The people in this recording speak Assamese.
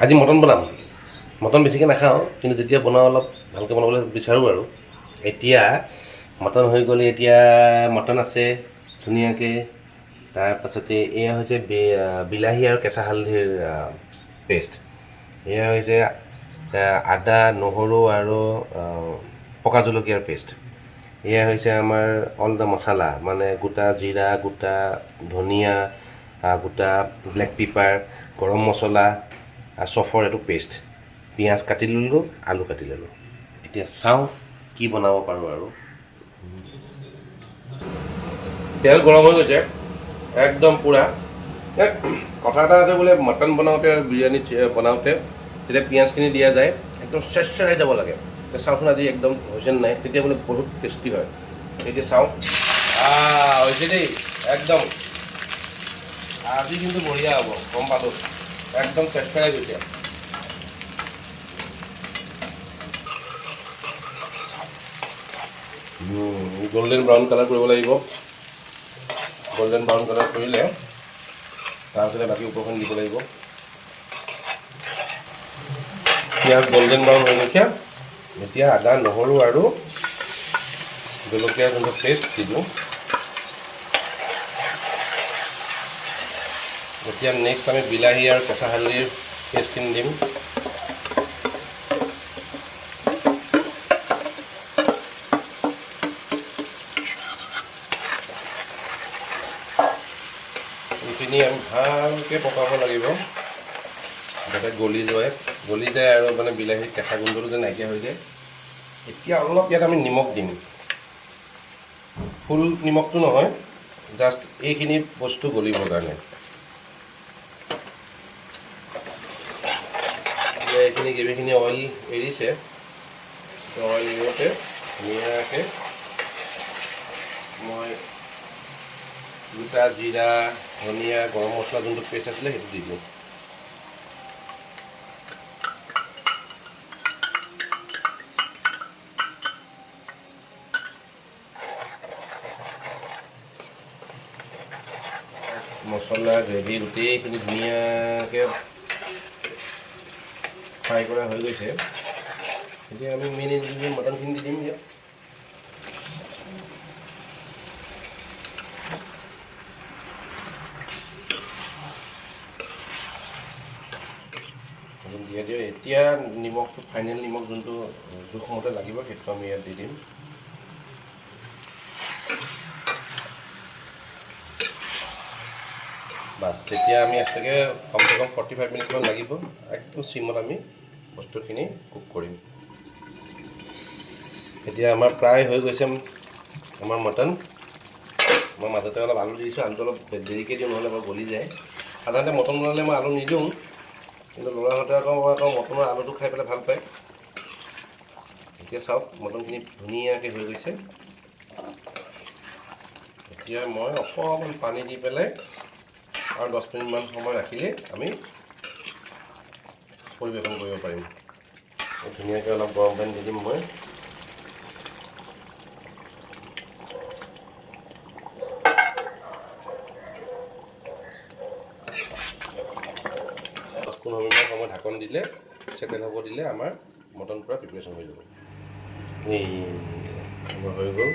আজি মটন বনাম। মটন বেছিকৈ নাখাওঁ, কিন্তু যেতিয়া বনাওঁ অলপ ভালকৈ বনাবলৈ বিচাৰোঁ আৰু। এতিয়া মটন হৈ গ'ল, এতিয়া মটন আছে ধুনীয়াকৈ। তাৰপাছতে এয়া হৈছে বিলাহী আৰু কেঁচা হালধিৰ পেষ্ট। এয়া হৈছে আদা, নহৰু আৰু পকা জলকীয়াৰ পেষ্ট। এয়া হৈছে আমাৰ অল দ্য মছলা, মানে গোটা জিৰা, গোটা ধনিয়া, গোটা ব্লেক পেপাৰ, গৰম মছলা, চফৰ এইটো পেষ্ট। পিঁয়াজ কাটি ল'লোঁ, আলু কাটি ল'লোঁ। এতিয়া চাওঁ কি বনাব পাৰোঁ আৰু। তেল গৰম হৈ গৈছে একদম পূৰা। কথা এটা আছে বোলে, মটন বনাওঁতে আৰু বিৰিয়ানী বনাওঁতে যেতিয়া পিঁয়াজখিনি দিয়া যায় একদম চেৰচেৰাই যাব লাগে। চাওঁচোন আজি একদম হৈছে নাই, তেতিয়া বোলে বহুত টেষ্টি হয়। এতিয়া চাওঁ, হৈছে দেই একদম। আজি কিন্তু বঢ়িয়া হ'ব, গম পালোঁ। একদম চেৰচেৰাই গৈছে। গল্ডেন ব্ৰাউন কালাৰ কৰিব লাগিব। গল্ডেন ব্ৰাউন কালাৰ কৰিলে তাৰপিছতে বাকী ওপৰখন দিব লাগিব। পিঁয়াজ গল্ডেন ব্ৰাউন হৈ গৈছে। এতিয়া আদা, নহৰু আৰু জলকীয়া যোনটো পেষ্ট দি দিওঁ। এতিয়া নেক্সট আমি বিলাহী আৰু কেঁচা হালধিৰ পেষ্টখিনি দিম। এইখিনি আমি ভালকৈ পকাব লাগিব যাতে গলি যায় আৰু মানে বিলাহীৰ কেঁচা গোন্ধটো যে নাইকিয়া হৈ যায়। এতিয়া অলপ ইয়াত আমি নিমখ দিম, ফুল নিমখটো নহয়, জাষ্ট এইখিনি বস্তু গলিবৰ কাৰণে। এইখিনি গ্ৰেভিখিনি অইল এৰিছে, অইল এৰিওঁতে ধুনীয়াকৈ মই গোটা জিৰা, ধনিয়া, গৰম মছলা যোনটো পেষ্ট আছিলে সেইটো দি দিওঁ। মছলা গ্ৰেভি গোটেইখিনি ধুনীয়াকৈ ফ্ৰাই কৰা হৈ গৈছে। এতিয়া আমি মেইন মটনখিনি দি দিম ইয়াত। দিয়া দিওঁ। এতিয়া নিমখটো ফাইনেল নিমখ যোনটো জোখমতে লাগিব সেইটো আমি ইয়াত দি দিম। বাছ, এতিয়া আমি আছেগৈ কমচে কম 45 মিনিটমান লাগিব। একদম চিমত আমি বস্তুখিনি কুক কৰিম। এতিয়া আমাৰ প্ৰায় হৈ গৈছে আমাৰ মটন। মই মাজতে অলপ আলু দি দিছোঁ, আলুটো অলপ দেৰিকৈ দিওঁ নহ'লে বাৰু গলি যায়। সাধাৰণতে মটন বনালে মই আলু নিদিওঁ, কিন্তু ল'ৰাহঁতে আকৌ মটনৰ আলুটো খাই পেলাই ভাল পায়। এতিয়া চাওক মটনখিনি ধুনীয়াকৈ হৈ গৈছে। এতিয়া মই অকণমান পানী দি পেলাই আৰু 10 মিনিটমান সময় ৰাখিলে আমি পৰিৱেশন কৰিব পাৰিম। ধুনীয়াকৈ অলপ গৰম পানী দি দিম মই। সময় ঢাকন দিলে, চেটেল হ'ব দিলে আমাৰ মটন পূৰা প্ৰিপাৰেশ্যন হৈ যাব। এই হৈ গ'ল।